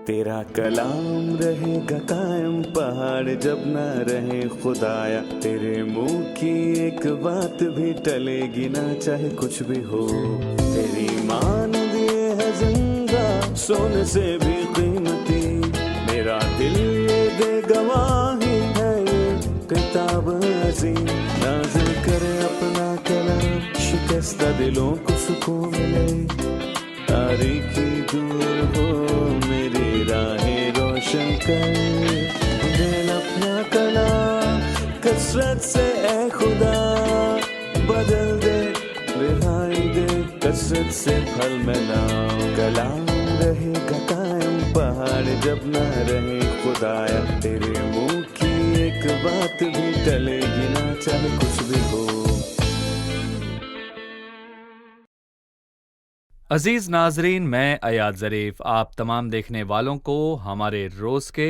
تیرا کلام رہے گا قائم پہاڑ جب نہ رہے خدایا، تیرے منہ کی ایک بات بھی ٹلے گی نہ چاہے کچھ بھی ہو، تیری مان دیے ہے زندہ سونے سے بھی قیمتی، میرا دل یہ دے گواہی ہے یہ کتاب عظیم، نازل کرے اپنا کلام شکستہ دلوں کو سکون ملے، تاریکی دور ہو میری راہیں روشن کر، دل اپنا کلام کثرت سے اے خدا بدل دے، رہائی دے کثرت سے پھل ملا، کلام رہے گا قائم پہاڑ جب نہ رہے خدایا، تیرے منہ کی ایک بات بھی ٹلے گی نہ چاہے کچھ بھی ہو۔ عزیز ناظرین، میں ایاد ظریف آپ تمام دیکھنے والوں کو ہمارے روز کے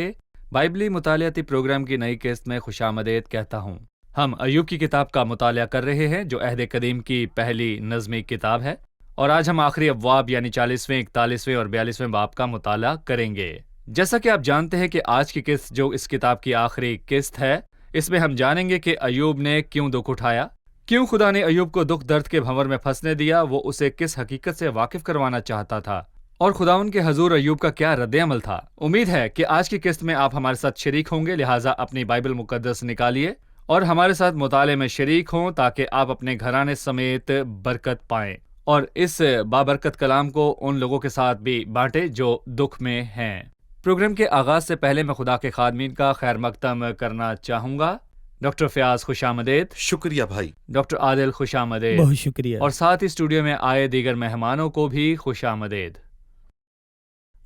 بائبلی مطالعاتی پروگرام کی نئی قسط میں خوش آمدید کہتا ہوں۔ ہم ایوب کی کتاب کا مطالعہ کر رہے ہیں جو عہد قدیم کی پہلی نظمی کتاب ہے، اور آج ہم آخری ابواب یعنی 40ویں، 41ویں اور 42ویں باب کا مطالعہ کریں گے۔ جیسا کہ آپ جانتے ہیں کہ آج کی قسط جو اس کتاب کی آخری قسط ہے، اس میں ہم جانیں گے کہ ایوب نے کیوں دکھ اٹھایا، کیوں خدا نے ایوب کو دکھ درد کے بھنور میں پھنسنے دیا، وہ اسے کس حقیقت سے واقف کروانا چاہتا تھا، اور خداوند کے حضور ایوب کا کیا رد عمل تھا۔ امید ہے کہ آج کی قسط میں آپ ہمارے ساتھ شریک ہوں گے، لہٰذا اپنی بائبل مقدس نکالیے اور ہمارے ساتھ مطالعے میں شریک ہوں تاکہ آپ اپنے گھرانے سمیت برکت پائیں، اور اس بابرکت کلام کو ان لوگوں کے ساتھ بھی بانٹے جو دکھ میں ہیں۔ پروگرام کے آغاز سے پہلے میں خدا کے خادمین کا خیر مقدم کرنا چاہوں گا۔ ڈاکٹر فیاض خوش آمدید۔ شکریہ بھائی۔ ڈاکٹر عادل خوش آمدید۔ بہت شکریہ۔ اور ساتھ ہی اسٹوڈیو میں آئے دیگر مہمانوں کو بھی خوش آمدید۔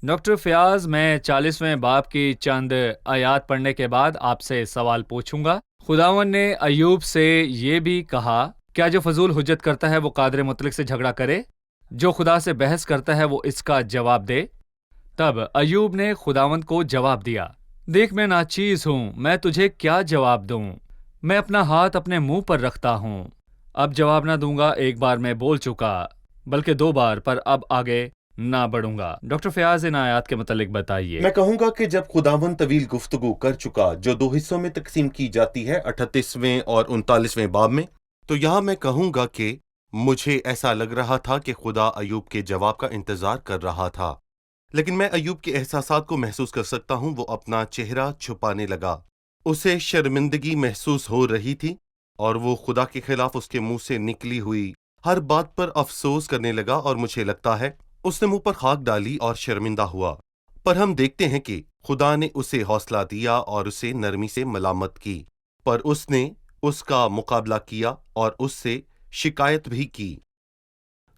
ڈاکٹر فیاض، میں 40ویں باب کی چند آیات پڑھنے کے بعد آپ سے سوال پوچھوں گا۔ خداوند نے ایوب سے یہ بھی کہا، کیا جو فضول حجت کرتا ہے وہ قادر مطلق سے جھگڑا کرے، جو خدا سے بحث کرتا ہے وہ اس کا جواب دے۔ تب ایوب نے خداوند کو جواب دیا، دیکھ میں ناچیز ہوں، میں تجھے کیا جواب دوں، میں اپنا ہاتھ اپنے منہ پر رکھتا ہوں، اب جواب نہ دوں گا، ایک بار میں بول چکا، بلکہ 2 بار، پر اب آگے نہ بڑھوں گا۔ ڈاکٹر فیاض، ان آیات کے متعلق بتائیے۔ میں کہوں گا کہ جب خداوند طویل گفتگو کر چکا جو 2 حصوں میں تقسیم کی جاتی ہے، 38ویں اور 39ویں باب میں، تو یہاں میں کہوں گا کہ مجھے ایسا لگ رہا تھا کہ خدا ایوب کے جواب کا انتظار کر رہا تھا، لیکن میں ایوب کے احساسات کو محسوس کر سکتا ہوں۔ وہ اپنا چہرہ چھپانے لگا، اسے شرمندگی محسوس ہو رہی تھی، اور وہ خدا کے خلاف اس کے منہ سے نکلی ہوئی ہر بات پر افسوس کرنے لگا، اور مجھے لگتا ہے اس نے منہ پر خاک ڈالی اور شرمندہ ہوا۔ پر ہم دیکھتے ہیں کہ خدا نے اسے حوصلہ دیا اور اسے نرمی سے ملامت کی، پر اس نے اس کا مقابلہ کیا اور اس سے شکایت بھی کی۔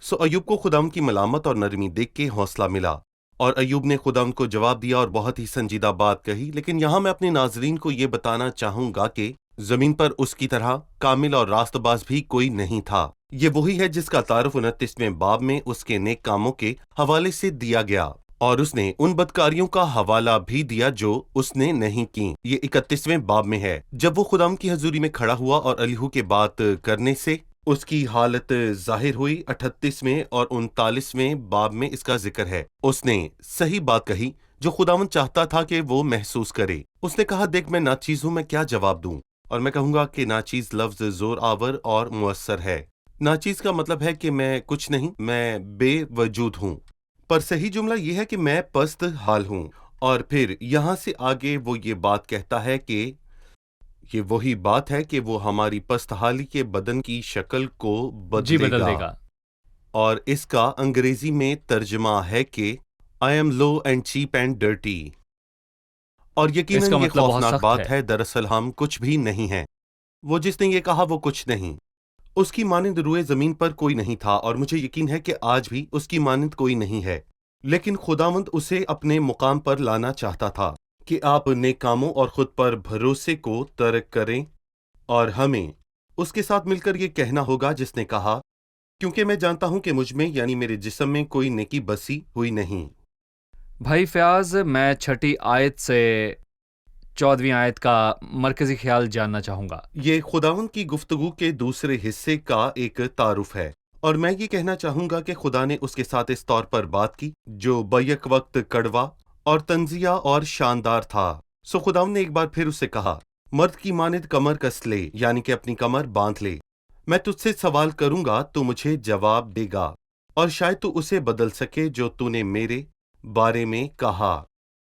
سو ایوب کو خدا کی ملامت اور نرمی دیکھ کے حوصلہ ملا، اور ایوب نے خدا کو جواب دیا اور بہت ہی سنجیدہ بات کہی۔ لیکن یہاں میں اپنے ناظرین کو یہ بتانا چاہوں گا کہ زمین پر اس کی طرح کامل اور راست باز بھی کوئی نہیں تھا۔ یہ وہی ہے جس کا تعارف 29ویں باب میں اس کے نیک کاموں کے حوالے سے دیا گیا، اور اس نے ان بدکاریوں کا حوالہ بھی دیا جو اس نے نہیں کی۔ یہ 31ویں باب میں ہے، جب وہ خدا کی حضوری میں کھڑا ہوا اور الیہو کے بات کرنے سے اس کی حالت ظاہر ہوئی۔ 38ویں اور 39ویں باب میں اس کا ذکر ہے۔ اس نے صحیح بات کہی جو خداوند چاہتا تھا کہ وہ محسوس کرے۔ اس نے کہا، دیکھ میں ناچیز ہوں، میں کیا جواب دوں؟ اور میں کہوں گا کہ ناچیز لفظ زور آور اور مؤثر ہے۔ ناچیز کا مطلب ہے کہ میں کچھ نہیں، میں بے وجود ہوں، پر صحیح جملہ یہ ہے کہ میں پست حال ہوں۔ اور پھر یہاں سے آگے وہ یہ بات کہتا ہے کہ یہ وہی بات ہے کہ وہ ہماری پست حالی کے بدن کی شکل کو بدلے گا۔ اور اس کا انگریزی میں ترجمہ ہے کہ I am low and cheap and dirty۔ اور یقیناً یہ خوفناک بات ہے، دراصل ہم کچھ بھی نہیں ہیں۔ وہ جس نے یہ کہا وہ کچھ نہیں، اس کی مانند روئے زمین پر کوئی نہیں تھا، اور مجھے یقین ہے کہ آج بھی اس کی مانند کوئی نہیں ہے، لیکن خداوند اسے اپنے مقام پر لانا چاہتا تھا کہ آپ نیک کاموں اور خود پر بھروسے کو ترک کریں، اور ہمیں اس کے ساتھ مل کر یہ کہنا ہوگا جس نے کہا، کیونکہ میں جانتا ہوں کہ مجھ میں یعنی میرے جسم میں کوئی نیکی بسی ہوئی نہیں۔ بھائی فیاض، میں 6 آیت سے 14ویں آیت کا مرکزی خیال جاننا چاہوں گا۔ یہ خداوند کی گفتگو کے دوسرے حصے کا ایک تعارف ہے، اور میں یہ کہنا چاہوں گا کہ خدا نے اس کے ساتھ اس طور پر بات کی جو بیک وقت کڑوا اور تنزیہ اور شاندار تھا۔ سو خداوند نے ایک بار پھر اسے کہا، مرد کی مانند کمر کس لے، یعنی کہ اپنی کمر باندھ لے۔ میں تجھ سے سوال کروں گا تو مجھے جواب دے گا، اور شاید تو اسے بدل سکے جو تو نے میرے بارے میں کہا۔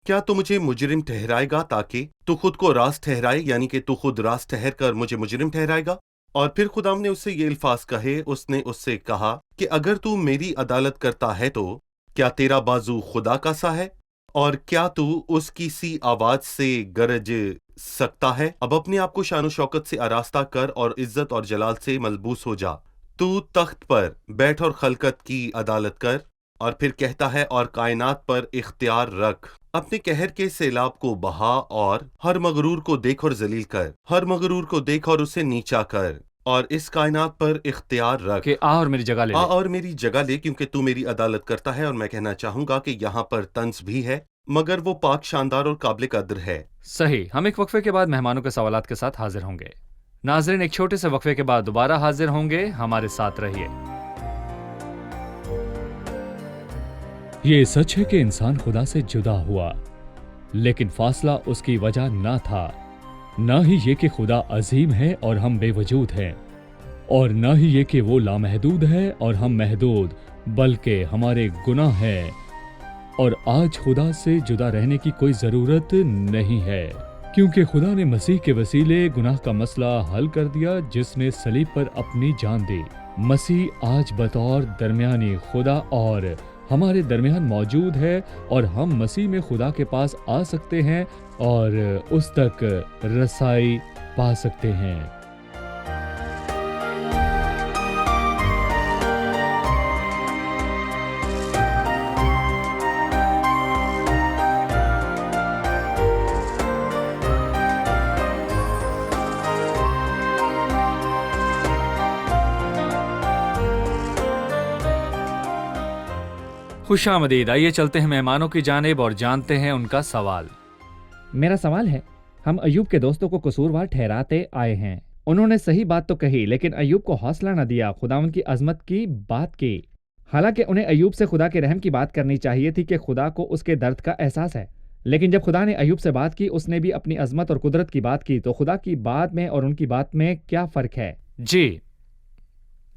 کیا تو مجھے مجرم ٹھہرائے گا تاکہ تو خود کو راست ٹھہرائے، یعنی کہ تو خود راست ٹھہر کر مجھے مجرم ٹھہرائے گا؟ اور پھر خداوند نے اس سے یہ الفاظ کہے، اس نے اس سے کہا کہ اگر تو میری عدالت کرتا ہے تو کیا تیرا بازو خدا کا سا ہے؟ اور کیا تو اس کی سی آواز سے گرج سکتا ہے؟ اب اپنے آپ کو شان و شوکت سے آراستہ کر اور عزت اور جلال سے ملبوس ہو جا۔ تو تخت پر بیٹھ اور خلقت کی عدالت کر۔ اور پھر کہتا ہے، اور کائنات پر اختیار رکھ، اپنے قہر کے سیلاب کو بہا، اور ہر مغرور کو دیکھ اور ذلیل کر، ہر مغرور کو دیکھ اور اسے نیچا کر، اور اس کائنات پر اختیار رکھ۔ کہ آ اور میری جگہ لے آ لے۔ اور میری جگہ لے، کیونکہ تو میری عدالت کرتا ہے۔ اور میں کہنا چاہوں گا کہ یہاں پر طنز بھی ہے، مگر وہ پاک، شاندار اور قابل قدر ہے۔ صحیح، ہم ایک وقفے کے بعد مہمانوں کے سوالات کے ساتھ حاضر ہوں گے۔ ناظرین، ایک چھوٹے سے وقفے کے بعد دوبارہ حاضر ہوں گے، ہمارے ساتھ رہیے۔ یہ سچ ہے کہ انسان خدا سے جدا ہوا، لیکن فاصلہ اس کی وجہ نہ تھا، نہ ہی یہ کہ خدا عظیم ہے اور ہم بے وجود ہیں، اور نہ ہی یہ کہ وہ لامحدود ہے اور ہم محدود، بلکہ ہمارے گناہ ہیں، اور آج خدا سے جدا رہنے کی کوئی ضرورت نہیں ہے، کیونکہ خدا نے مسیح کے وسیلے گناہ کا مسئلہ حل کر دیا، جس نے صلیب پر اپنی جان دی۔ مسیح آج بطور درمیانی خدا اور ہمارے درمیان موجود ہے، اور ہم مسیح میں خدا کے پاس آ سکتے ہیں اور اس تک رسائی پا سکتے ہیں۔ خوش آمدید، آئیے چلتے ہیں مہمانوں کی جانب اور جانتے ہیں ان کا سوال۔ میرا سوال ہے، ہم ایوب کے دوستوں کو قصوروار ٹھہراتے آئے ہیں۔ انہوں نے صحیح بات تو کہی، لیکن ایوب کو حوصلہ نہ دیا، خداوند کی عظمت کی بات کی۔ حالانکہ انہیں ایوب سے خدا کے رحم کی بات کرنی چاہیے تھی کہ خدا کو اس کے درد کا احساس ہے، لیکن جب خدا نے ایوب سے بات کی، اس نے بھی اپنی عظمت اور قدرت کی بات کی۔ تو خدا کی بات میں اور ان کی بات میں کیا فرق ہے؟ جی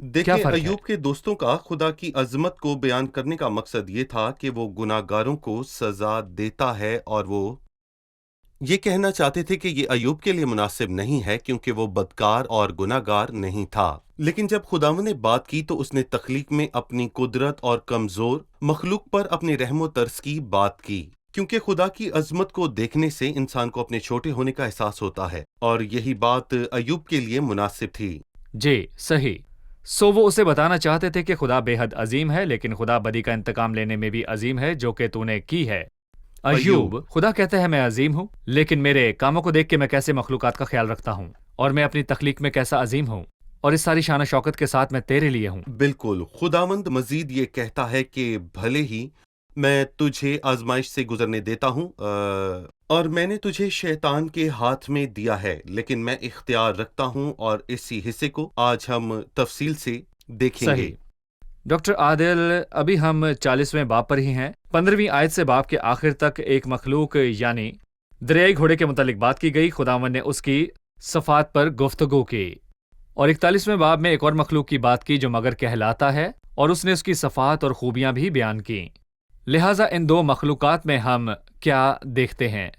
دیکھیں، فرق ہے؟ ایوب کے دوستوں کا خدا کی عظمت کو بیان کرنے کا مقصد یہ تھا کہ وہ گناہ گاروں کو سزا دیتا ہے، اور وہ یہ کہنا چاہتے تھے کہ یہ ایوب کے لیے مناسب نہیں ہے کیونکہ وہ بدکار اور گناہ گار نہیں تھا۔ لیکن جب خداوند نے بات کی تو اس نے تخلیق میں اپنی قدرت اور کمزور مخلوق پر اپنے رحم و ترس کی بات کی، کیونکہ خدا کی عظمت کو دیکھنے سے انسان کو اپنے چھوٹے ہونے کا احساس ہوتا ہے، اور یہی بات ایوب کے لیے مناسب تھی۔ جی صحیح۔ سو وہ اسے بتانا چاہتے تھے کہ خدا بے حد عظیم ہے، لیکن خدا بدی کا انتقام لینے میں بھی عظیم ہے، جو کہ تو نے کی ہے۔ ایوب، خدا کہتا ہے میں عظیم ہوں، لیکن میرے کاموں کو دیکھ کے میں کیسے مخلوقات کا خیال رکھتا ہوں، اور میں اپنی تخلیق میں کیسا عظیم ہوں، اور اس ساری شان و شوکت کے ساتھ میں تیرے لیے ہوں۔ بالکل، خداوند مزید یہ کہتا ہے کہ بھلے ہی میں تجھے آزمائش سے گزرنے دیتا ہوں، اور میں نے تجھے شیطان کے ہاتھ میں دیا ہے، لیکن میں اختیار رکھتا ہوں، اور اسی حصے کو آج ہم تفصیل سے دیکھیں گے۔ صحیح۔ ڈاکٹر عادل، ابھی ہم 40ویں باب پر ہی ہیں۔ 15ویں آیت سے باب کے آخر تک ایک مخلوق یعنی دریائی گھوڑے کے متعلق بات کی گئی، خداوند نے اس کی صفات پر گفتگو کی، اور 41ویں باب میں ایک اور مخلوق کی بات کی جو مگر کہلاتا ہے، اور اس نے اس کی صفات اور خوبیاں بھی بیان کی۔ لہٰذا ان دو مخلوقات میں ہم کیا دیکھتے ہیں؟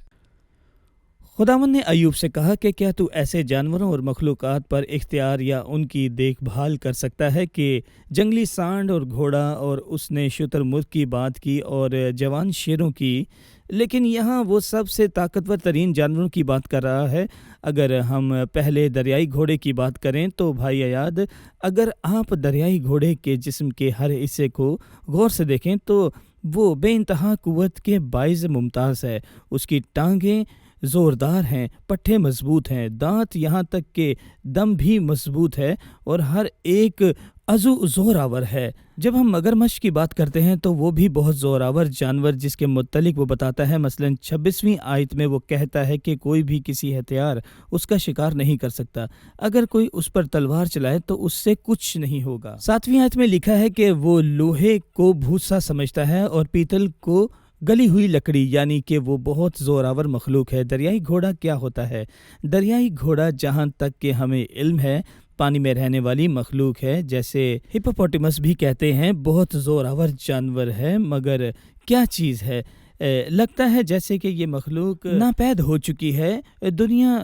خداوند نے ایوب سے کہا کہ کیا تو ایسے جانوروں اور مخلوقات پر اختیار یا ان کی دیکھ بھال کر سکتا ہے کہ جنگلی سانڈ اور گھوڑا، اور اس نے شتر مرغ کی بات کی اور جوان شیروں کی، لیکن یہاں وہ سب سے طاقتور ترین جانوروں کی بات کر رہا ہے۔ اگر ہم پہلے دریائی گھوڑے کی بات کریں تو بھائی ایاد، اگر آپ دریائی گھوڑے کے جسم کے ہر حصے کو غور سے دیکھیں تو وہ بے انتہا قوت کے باعث ممتاز ہے۔ اس کی ٹانگیں زوردار ہیں، پٹھے مضبوط ہیں، دانت یہاں تک کہ دم بھی مضبوط ہے، اور ہر ایک عضو زوراور ہے۔ جب ہم مگرمچھ کی بات کرتے ہیں تو وہ بھی بہت زوراور جانور جس کے متعلق وہ بتاتا ہے، مثلا 26ویں آیت میں وہ کہتا ہے کہ کوئی بھی کسی ہتھیار اس کا شکار نہیں کر سکتا، اگر کوئی اس پر تلوار چلائے تو اس سے کچھ نہیں ہوگا۔ 7ویں آیت میں لکھا ہے کہ وہ لوہے کو بھوسا سمجھتا ہے اور پیتل کو گلی ہوئی لکڑی یعنی کہ وہ بہت زوراور مخلوق ہے۔ دریائی گھوڑا کیا ہوتا ہے؟ دریائی گھوڑا جہاں تک کہ ہمیں علم ہے پانی میں رہنے والی مخلوق ہے، جیسے ہپوپوٹیمس بھی کہتے ہیں، بہت زوراور جانور ہے، مگر کیا چیز ہے؟ لگتا ہے جیسے کہ یہ مخلوق ناپید ہو چکی ہے۔ دنیا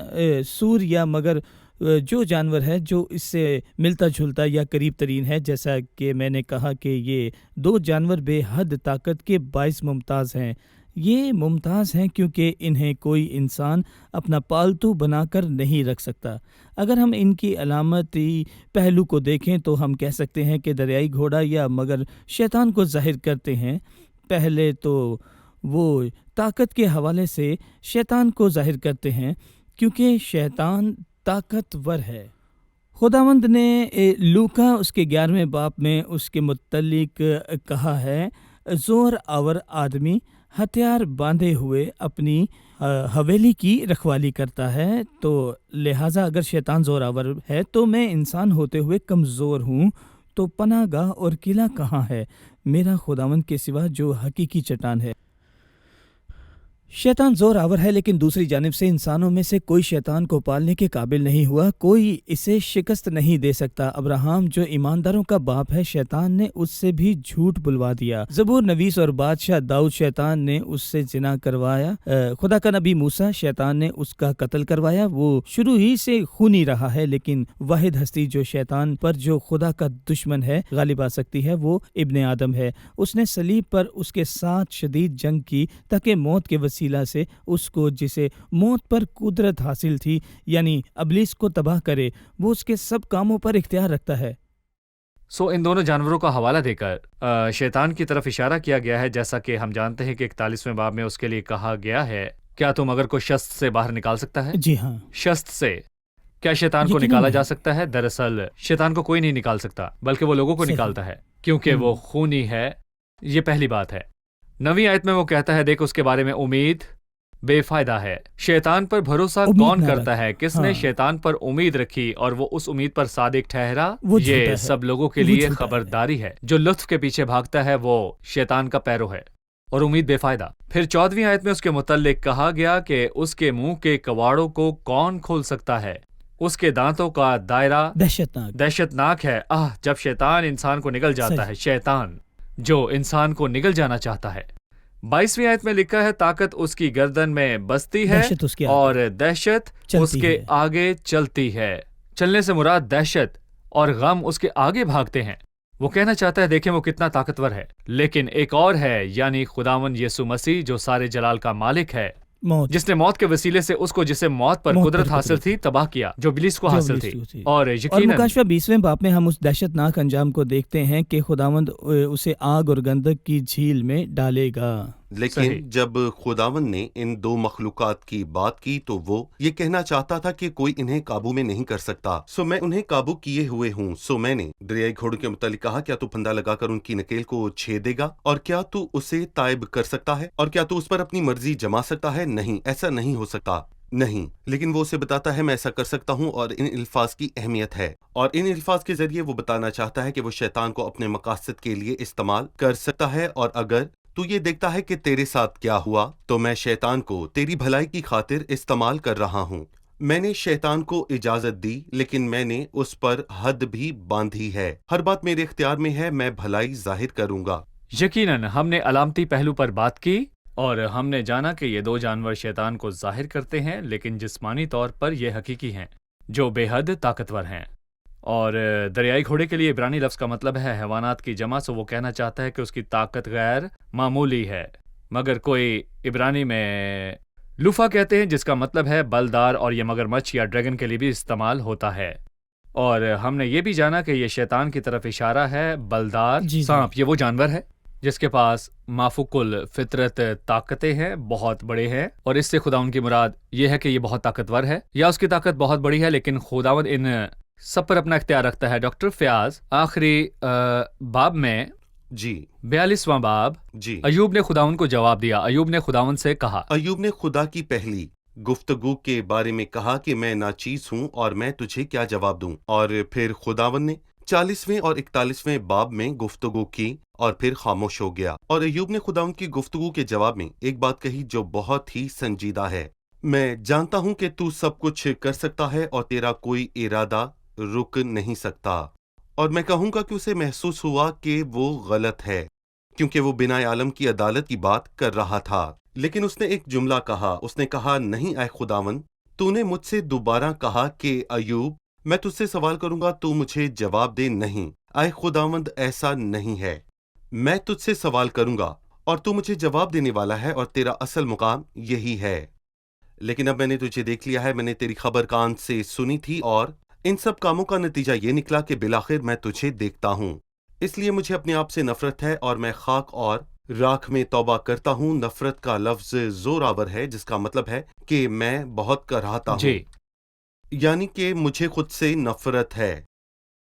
سور یا مگر جو جانور ہے جو اس سے ملتا جھلتا یا قریب ترین ہے، جیسا کہ میں نے کہا کہ یہ دو جانور بے حد طاقت کے باعث ممتاز ہیں۔ یہ ممتاز ہیں کیونکہ انہیں کوئی انسان اپنا پالتو بنا کر نہیں رکھ سکتا۔ اگر ہم ان کی علامتی پہلو کو دیکھیں تو ہم کہہ سکتے ہیں کہ دریائی گھوڑا یا مگر شیطان کو ظاہر کرتے ہیں۔ پہلے تو وہ طاقت کے حوالے سے شیطان کو ظاہر کرتے ہیں کیونکہ شیطان طاقتور ہے۔ خداوند نے لوکا اس کے 11ویں باب میں اس کے متعلق کہا ہے، زور آور آدمی ہتھیار باندھے ہوئے اپنی حویلی کی رکھوالی کرتا ہے۔ تو لہٰذا اگر شیطان زور آور ہے تو میں انسان ہوتے ہوئے کمزور ہوں، تو پناہ گاہ اور قلعہ کہاں ہے میرا خداوند کے سوا جو حقیقی چٹان ہے؟ شیطان زور آور ہے، لیکن دوسری جانب سے انسانوں میں سے کوئی شیطان کو پالنے کے قابل نہیں ہوا، کوئی اسے شکست نہیں دے سکتا۔ ابراہم جو ایمانداروں کا باپ ہے، شیطان نے اس سے بھی جھوٹ بلوا دیا۔ زبور نویس اور بادشاہ داؤد، شیطان نے اس سے زنا کروایا۔ خدا کا نبی موسیٰ، شیطان نے اس کا قتل کروایا۔ وہ شروع ہی سے خونی رہا ہے، لیکن واحد ہستی جو شیطان پر جو خدا کا دشمن ہے غالب آ سکتی ہے وہ ابن آدم ہے۔ اس نے صلیب پر اس کے ساتھ شدید جنگ کی تاکہ موت کے وسیلہ سے اس کو جسے موت پر قدرت حاصل تھی یعنی ابلیس کو تباہ کرے۔ وہ اس کے سب کاموں پر اختیار رکھتا ہے۔ ان دونوں جانوروں کا حوالہ دے کر شیطان کی طرف اشارہ کیا گیا ہے، جیسا کہ ہم جانتے ہیں کہ 41ویں باب میں اس کے لیے کہا گیا ہے، کیا تم اگر کوئی شست سے باہر نکال سکتا ہے؟ جی ہاں، شست سے کیا شیطان کو یقیناً نکالا نہیں۔ جا سکتا ہے؟ دراصل شیطان کو کوئی نہیں نکال سکتا، بلکہ وہ لوگوں کو صحیح۔ نکالتا ہے کیونکہ وہ خونی ہے۔ یہ پہلی بات ہے۔ 9ویں آیت میں وہ کہتا ہے، دیکھ اس کے بارے میں امید بے فائدہ ہے۔ شیطان پر بھروسہ امید کون نہ کرتا رکھ۔ ہے؟ کس نے ہاں۔ شیطان پر امید رکھی اور وہ اس امید پر صادق ٹھہرا؟ وہ جھوٹا یہ ہے۔ سب لوگوں کے وہ لیے جھوٹا ہے۔ خبرداری ہے۔ جو لطف کے پیچھے بھاگتا ہے وہ شیطان کا پیرو ہے اور امید بے فائدہ۔ پھر 14ویں آیت میں اس کے متعلق کہا گیا کہ اس کے منہ کے کواڑوں کو کون کھول سکتا ہے؟ اس کے دانتوں کا دائرہ دہشت ناک ہے۔ جب شیطان انسان کو نگل جاتا ہے، شیطان جو انسان کو نگل جانا چاہتا ہے۔ 22ویں آیت میں لکھا ہے، طاقت اس کی گردن میں بستی ہے دہشت اس کے آگے اور دہشت اس کے ہے۔ آگے چلتی ہے۔ چلنے سے مراد دہشت اور غم اس کے آگے بھاگتے ہیں۔ وہ کہنا چاہتا ہے دیکھیں وہ کتنا طاقتور ہے، لیکن ایک اور ہے، یعنی خداوند یسوع مسیح جو سارے جلال کا مالک ہے، موت، جس نے موت کے وسیلے سے اس کو جسے موت پر قدرت حاصل تھی تباہ کیا، جو ابلیس کو حاصل تھی۔ اور اور یقیناً مکاشفہ 20ویں باب میں ہم اس دہشت ناک انجام کو دیکھتے ہیں کہ خداوند اسے آگ اور گندک کی جھیل میں ڈالے گا۔ لیکن صحیح۔ جب خداوند نے ان دو مخلوقات کی بات کی تو وہ یہ کہنا چاہتا تھا کہ کوئی انہیں قابو میں نہیں کر سکتا، سو میں انہیں قابو کیے ہوئے ہوں۔ سو میں نے دریائے گھوڑے کے متعلق کہا، کیا تو پھندا لگا کر ان کی نکیل کو چھیدے گا؟ اور کیا تو اسے تائب کر سکتا ہے؟ اور کیا تو اس پر اپنی مرضی جما سکتا ہے؟ نہیں، ایسا نہیں ہو سکتا، نہیں۔ لیکن وہ اسے بتاتا ہے میں ایسا کر سکتا ہوں، اور ان الفاظ کی اہمیت ہے، اور ان الفاظ کے ذریعے وہ بتانا چاہتا ہے کہ وہ شیطان کو اپنے مقاصد کے لیے استعمال کر سکتا ہے، اور اگر تو یہ دیکھتا ہے کہ تیرے ساتھ کیا ہوا، تو میں شیطان کو تیری بھلائی کی خاطر استعمال کر رہا ہوں۔ میں نے شیطان کو اجازت دی، لیکن میں نے اس پر حد بھی باندھی ہے۔ ہر بات میرے اختیار میں ہے، میں بھلائی ظاہر کروں گا۔ یقیناً ہم نے علامتی پہلو پر بات کی اور ہم نے جانا کہ یہ دو جانور شیطان کو ظاہر کرتے ہیں، لیکن جسمانی طور پر یہ حقیقی ہیں جو بے حد طاقتور ہیں۔ اور دریائی گھوڑے کے لیے عبرانی لفظ کا مطلب ہے حیوانات کی جمع، سے وہ کہنا چاہتا ہے کہ اس کی طاقت غیر معمولی ہے۔ مگر کوئی عبرانی میں لوفا کہتے ہیں جس کا مطلب ہے بلدار، اور یہ مگرمچھ یا ڈریگن کے لیے بھی استعمال ہوتا ہے۔ اور ہم نے یہ بھی جانا کہ یہ شیطان کی طرف اشارہ ہے، بلدار سانپ، یہ وہ جانور ہے جس کے پاس مافوق الفطرت طاقتیں ہیں، بہت بڑے ہیں، اور اس سے خداوند کی مراد یہ ہے کہ یہ بہت طاقتور ہے یا اس کی طاقت بہت بڑی ہے، لیکن خداوند ان سب پر اپنا اختیار رکھتا ہے۔ ڈاکٹر فیاض، آخری باب میں جی 42واں باب، جی ایوب نے خداوند کو جواب دیا۔ ایوب نے خداوند سے کہا، ایوب نے خدا کی پہلی گفتگو کے بارے میں کہا کہ میں ناچیز ہوں اور میں تجھے کیا جواب دوں، اور پھر خداوند نے 40ویں اور 41ویں باب میں گفتگو کی اور پھر خاموش ہو گیا۔ اور ایوب نے خداوند کی گفتگو کے جواب میں ایک بات کہی جو بہت ہی سنجیدہ ہے۔ میں جانتا ہوں کہ تو سب کچھ کر سکتا ہے اور تیرا کوئی ارادہ رک نہیں سکتا، اور میں کہوں گا کہ اسے محسوس ہوا کہ وہ غلط ہے کیونکہ وہ بنا عالم کی عدالت کی بات کر رہا تھا۔ لیکن اس نے ایک جملہ کہا، اس نے کہا، نہیں اے خداوند، تو نے مجھ سے دوبارہ کہا کہ ایوب میں تجھ سے سوال کروں گا تو مجھے جواب دے۔ نہیں اے خداوند، ایسا نہیں ہے، میں تجھ سے سوال کروں گا اور تو مجھے جواب دینے والا ہے، اور تیرا اصل مقام یہی ہے۔ لیکن اب میں نے تجھے دیکھ لیا ہے، میں نے تیری خبر کان سے سنی تھی، اور ان سب کاموں کا نتیجہ یہ نکلا کہ بالآخر میں تجھے دیکھتا ہوں۔ اس لیے مجھے اپنے آپ سے نفرت ہے اور میں خاک اور راکھ میں توبہ کرتا ہوں۔ نفرت کا لفظ زور آور ہے جس کا مطلب ہے کہ میں بہت کراہتا ہوں، جی یعنی کہ مجھے خود سے نفرت ہے۔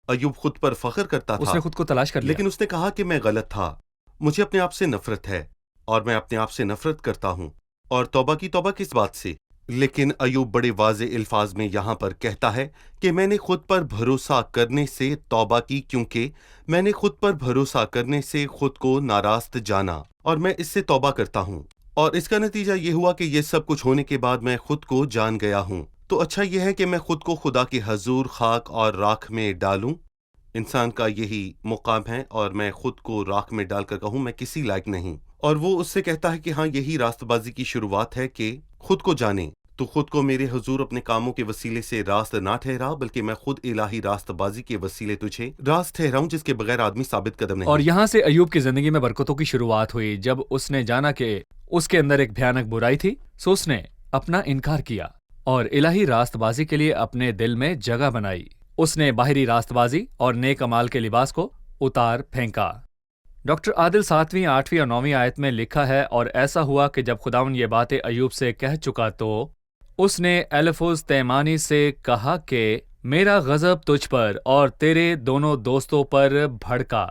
ایوب خود پر فخر کرتا اس تھا، نے خود کو تلاش کر لیا۔ لیکن اس نے کہا کہ میں غلط تھا، مجھے اپنے آپ سے نفرت ہے اور میں اپنے آپ سے نفرت کرتا ہوں۔ اور توبہ کی توبہ کس بات سے؟ لیکن ایوب بڑے واضح الفاظ میں یہاں پر کہتا ہے کہ میں نے خود پر بھروسہ کرنے سے توبہ کی، کیونکہ میں نے خود پر بھروسہ کرنے سے خود کو ناراست جانا، اور میں اس سے توبہ کرتا ہوں، اور اس کا نتیجہ یہ ہوا کہ یہ سب کچھ ہونے کے بعد میں خود کو جان گیا ہوں۔ تو اچھا یہ ہے کہ میں خود کو خدا کے حضور خاک اور راکھ میں ڈالوں۔ انسان کا یہی مقام ہے، اور میں خود کو راکھ میں ڈال کر کہوں میں کسی لائق نہیں، اور وہ اس سے کہتا ہے کہ ہاں یہی راست بازی کی شروعات ہے کہ خود کو جانے۔ تو خود کو میرے حضور اپنے کاموں کے وسیلے سے راست نہ ٹھہرا، بلکہ میں خود الہی راست بازی کے وسیلے تجھے راست ٹھہراؤں جس کے بغیر آدمی ثابت قدم نہیں۔ اور یہاں سے ایوب کی زندگی میں برکتوں کی شروعات ہوئی۔ جب اس نے جانا کہ اس کے اندر ایک بھیانک برائی تھی، سو اس نے اپنا انکار کیا اور الہی راست بازی کے لیے اپنے دل میں جگہ بنائی۔ اس نے باہری راست بازی اور نیک اعمال کے لباس کو اتار پھینکا۔ ڈاکٹر عادل 7ویں، 8ویں اور 9ویں آیت میں لکھا ہے، اور ایسا ہوا کہ جب خداوند یہ باتیں ایوب سے کہہ چکا تو اس نے ایلفز تیمانی سے کہا کہ میرا غضب تجھ پر اور تیرے دونوں دوستوں پر بھڑکا،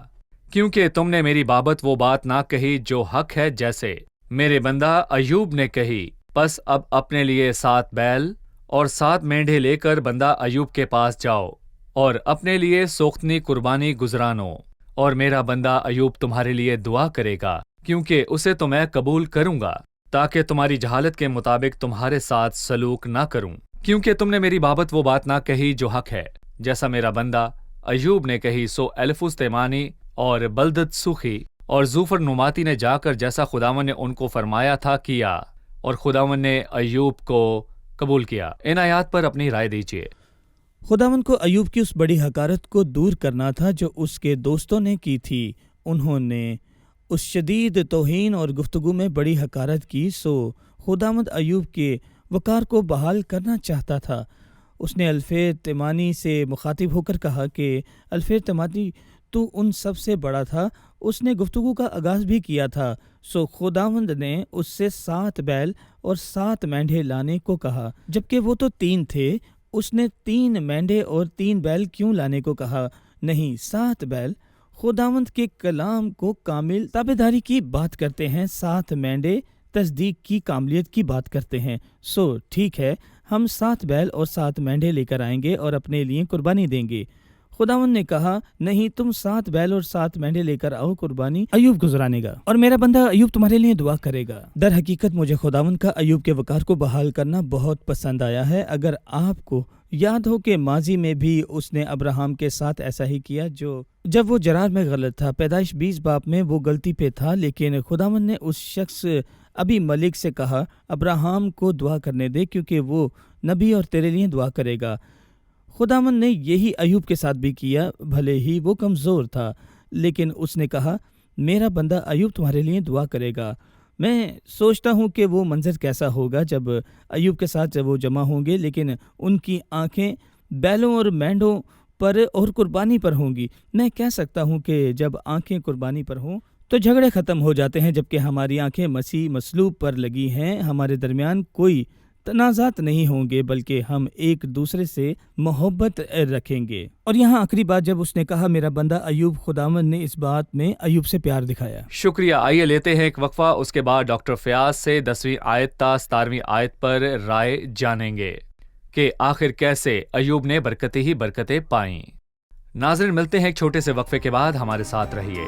کیونکہ تم نے میری بابت وہ بات نہ کہی جو حق ہے، جیسے میرے بندہ ایوب نے کہی۔ پس اب اپنے لیے 7 بیل اور 7 مینڈھے لے کر بندہ ایوب کے پاس جاؤ اور اپنے لیے سوختنی قربانی گزرانو، اور میرا بندہ ایوب تمہارے لیے دعا کرے گا، کیونکہ اسے تو میں قبول کروں گا، تاکہ تمہاری جہالت کے مطابق تمہارے ساتھ سلوک نہ کروں، کیونکہ تم نے میری بابت وہ بات نہ کہی جو حق ہے، جیسا میرا بندہ ایوب نے کہی۔ سو ایلفز تیمانی اور بلدد سوخی اور زوفر نماتی نے جا کر جیسا خداوند نے ان کو فرمایا تھا کیا، اور خداوند نے ایوب کو قبول کیا۔ ان آیات پر اپنی رائے دیجیے۔ خداوند کو ایوب کی اس بڑی حقارت کو دور کرنا تھا جو اس کے دوستوں نے کی تھی۔ انہوں نے اس شدید توہین اور گفتگو میں بڑی حقارت کی، سو خداوند ایوب کے وقار کو بحال کرنا چاہتا تھا۔ اس نے الفیر تیمانی سے مخاطب ہو کر کہا کہ الفیر تیمانی تو ان سب سے بڑا تھا۔ اس نے گفتگو کا آغاز بھی کیا تھا، سو خداوند نے اس سے 7 بیل اور 7 مینڈھے لانے کو کہا، جبکہ وہ تو 3 تھے۔ اس نے 3 مینڈھے اور 3 بیل کیوں لانے کو کہا؟ نہیں، 7 بیل خداوند کے کلام کو کامل تابعداری کی بات کرتے ہیں، 7 مینڈھے تصدیق کی کاملیت کی بات کرتے ہیں۔ سو ٹھیک ہے، ہم 7 بیل اور 7 مینڈھے لے کر آئیں گے اور اپنے لیے قربانی دیں گے۔ خداوند نے کہا، نہیں، تم 7 بیل اور 7 مینڈھے لے کر آؤ، قربانی ایوب گزرانے گا اور میرا بندہ ایوب تمہارے لیے دعا کرے گا۔ در حقیقت مجھے خداوند کا ایوب کے وقار کو بحال کرنا بہت پسند آیا ہے۔ اگر آپ کو یاد ہو کہ ماضی میں بھی اس نے ابراہم کے ساتھ ایسا ہی کیا، جب وہ جرار میں غلط تھا۔ پیدائش 20 باب میں وہ غلطی پہ تھا، لیکن خداوند نے اس شخص ابی ملک سے کہا ابراہم کو دعا کرنے دے، کیونکہ وہ نبی اور تیرے لیے دعا کرے گا۔ خداوند نے یہی ایوب کے ساتھ بھی کیا، بھلے ہی وہ کمزور تھا، لیکن اس نے کہا میرا بندہ ایوب تمہارے لیے دعا کرے گا۔ میں سوچتا ہوں کہ وہ منظر کیسا ہوگا جب ایوب کے ساتھ جب وہ جمع ہوں گے، لیکن ان کی آنکھیں بیلوں اور مینڈوں پر اور قربانی پر ہوں گی۔ میں کہہ سکتا ہوں کہ جب آنکھیں قربانی پر ہوں تو جھگڑے ختم ہو جاتے ہیں، جبکہ ہماری آنکھیں مسیح مصلوب پر لگی ہیں۔ ہمارے درمیان کوئی تنازعات نہیں ہوں گے، بلکہ ہم ایک دوسرے سے محبت رکھیں گے۔ اور یہاں آخری بات، جب اس نے کہا میرا بندہ ایوب، خداوند نے اس بات میں ایوب سے پیار دکھایا۔ شکریہ۔ آئیے لیتے ہیں ایک وقفہ، اس کے بعد ڈاکٹر فیاض سے 10ویں آیت تا 17ویں آیت پر رائے جانیں گے کہ آخر کیسے ایوب نے برکتیں ہی برکتیں پائیں۔ ناظرین، ملتے ہیں ایک چھوٹے سے وقفے کے بعد، ہمارے ساتھ رہیے۔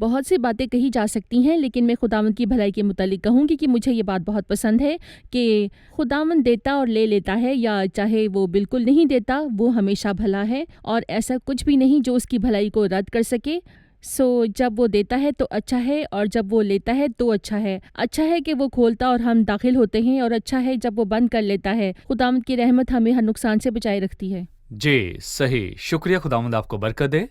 بہت سی باتیں کہی جا سکتی ہیں، لیکن میں خداوند کی بھلائی کے متعلق کہوں گی کہ مجھے یہ بات بہت پسند ہے کہ خداوند دیتا اور لے لیتا ہے، یا چاہے وہ بالکل نہیں دیتا، وہ ہمیشہ بھلا ہے اور ایسا کچھ بھی نہیں جو اس کی بھلائی کو رد کر سکے۔ جب وہ دیتا ہے تو اچھا ہے، اور جب وہ لیتا ہے تو اچھا ہے۔ اچھا ہے کہ وہ کھولتا اور ہم داخل ہوتے ہیں، اور اچھا ہے جب وہ بند کر لیتا ہے۔ خداوند کی رحمت ہمیں ہر نقصان سے بچائے رکھتی ہے۔ جی صحیح، شکریہ، خداوند آپ کو برکت دے۔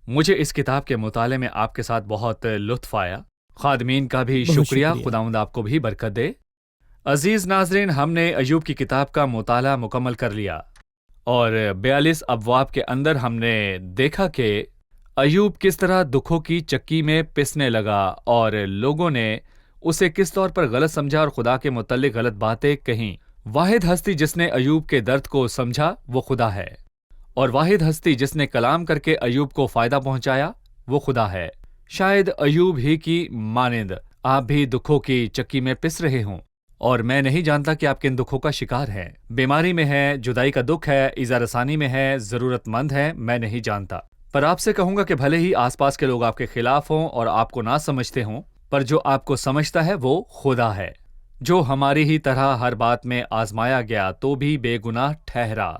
مجھے اس کتاب کے مطالعے میں آپ کے ساتھ بہت لطف آیا۔ خادمین کا بھی بہت شکریہ، شکریہ۔ خداوند آپ کو بھی برکت دے۔ عزیز ناظرین، ہم نے ایوب کی کتاب کا مطالعہ مکمل کر لیا، اور 42 ابواب کے اندر ہم نے دیکھا کہ ایوب کس طرح دکھوں کی چکی میں پسنے لگا، اور لوگوں نے اسے کس طور پر غلط سمجھا اور خدا کے متعلق غلط باتیں کہیں۔ واحد ہستی جس نے ایوب کے درد کو سمجھا وہ خدا ہے، اور واحد ہستی جس نے کلام کر کے ایوب کو فائدہ پہنچایا وہ خدا ہے۔ شاید ایوب ہی کی مانند آپ بھی دکھوں کی چکی میں پس رہے ہوں، اور میں نہیں جانتا کہ آپ کن دکھوں کا شکار ہیں۔ بیماری میں ہے، جدائی کا دکھ ہے، ایذا رسانی میں ہے، ضرورت مند ہے، میں نہیں جانتا۔ پر آپ سے کہوں گا کہ بھلے ہی آس پاس کے لوگ آپ کے خلاف ہوں اور آپ کو نہ سمجھتے ہوں، پر جو آپ کو سمجھتا ہے وہ خدا ہے، جو ہماری ہی طرح ہر بات میں آزمایا گیا تو بھی بے گناہ ٹھہرا۔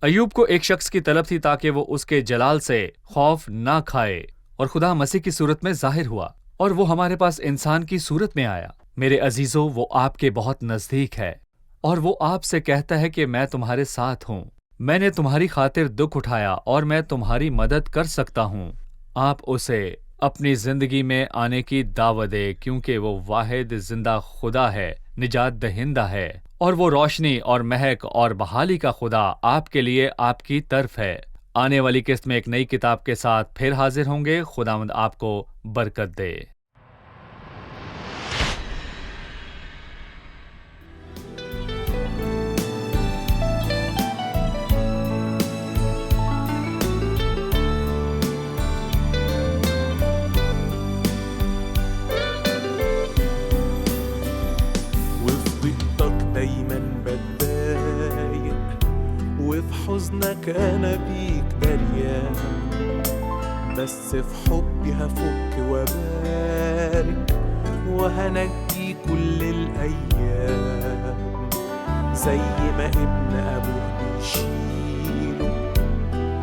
ایوب کو ایک شخص کی طلب تھی تاکہ وہ اس کے جلال سے خوف نہ کھائے، اور خدا مسیح کی صورت میں ظاہر ہوا، اور وہ ہمارے پاس انسان کی صورت میں آیا۔ میرے عزیزو، وہ آپ کے بہت نزدیک ہے، اور وہ آپ سے کہتا ہے کہ میں تمہارے ساتھ ہوں، میں نے تمہاری خاطر دکھ اٹھایا اور میں تمہاری مدد کر سکتا ہوں۔ آپ اسے اپنی زندگی میں آنے کی دعوت دے، کیونکہ وہ واحد زندہ خدا ہے، نجات دہندہ ہے، اور وہ روشنی اور مہک اور بحالی کا خدا آپ کے لیے آپ کی طرف ہے۔ آنے والی قسط میں ایک نئی کتاب کے ساتھ پھر حاضر ہوں گے۔ خداوند آپ کو برکت دے۔ وفي ضيقتك دايما بتضايق، وفي حزنك انا بيك دريان، بس في حبي هفك وبارك وهنجي كل الايام، زي ما ابن ابوه بيشيله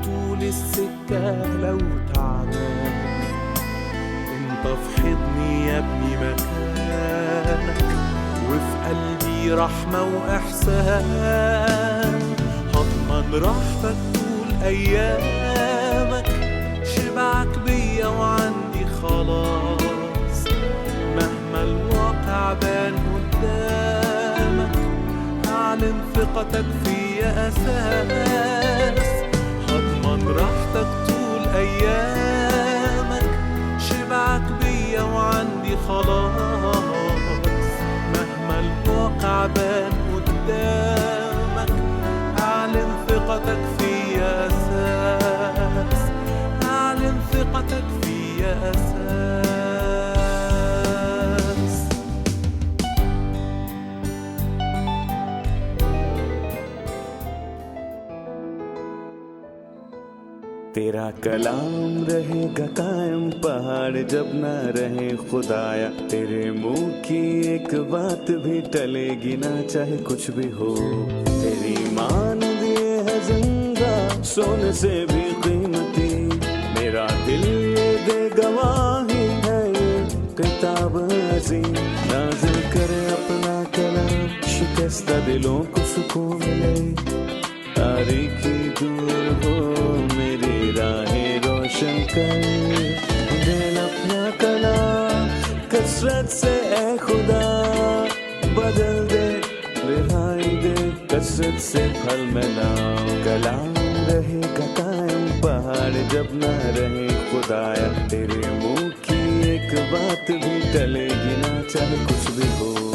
طول السكه لو تعبان، انت في حضني يا ابني مكانك، وفي قلبي رحمة وإحسان، هضمن راحتك طول أيامك، شبعك بيا وعندي خلاص، مهما الواقع بان قدامك، أعلن ثقتك فيا أساس، هضمن راحتك طول أيامك، شبعك بيا وعندي خلاص، الواقع بان قدامك، أعلن ثقتك فيا أساس، أعلن ثقتك فيا أساس. تیرا کلام رہے گا قائم پہاڑ جب نہ رہے خدایا، تیرے منہ کی ایک بات بھی ٹلے گی نہ چاہے کچھ بھی ہو، تیری مان دیے ہے زندہ سونے سے بھی قیمتی، میرا دل یہ دے گواہی ہے یہ کتاب عظیم، نازل کرے اپنا کلام شکستہ دلوں کو سکون ملے، تاریکی دور ہو میری راہیں روشن کر، دل اپنا کلام کثرت سے اے خدا بدل دے، رہائی دے کثرت سے پھل ملا، کلام رہے گا قائم پہاڑ جب نہ رہے خدایا، تیرے منہ کی ایک بات بھی ٹلے گی نہ چاہے کچھ بھی ہو۔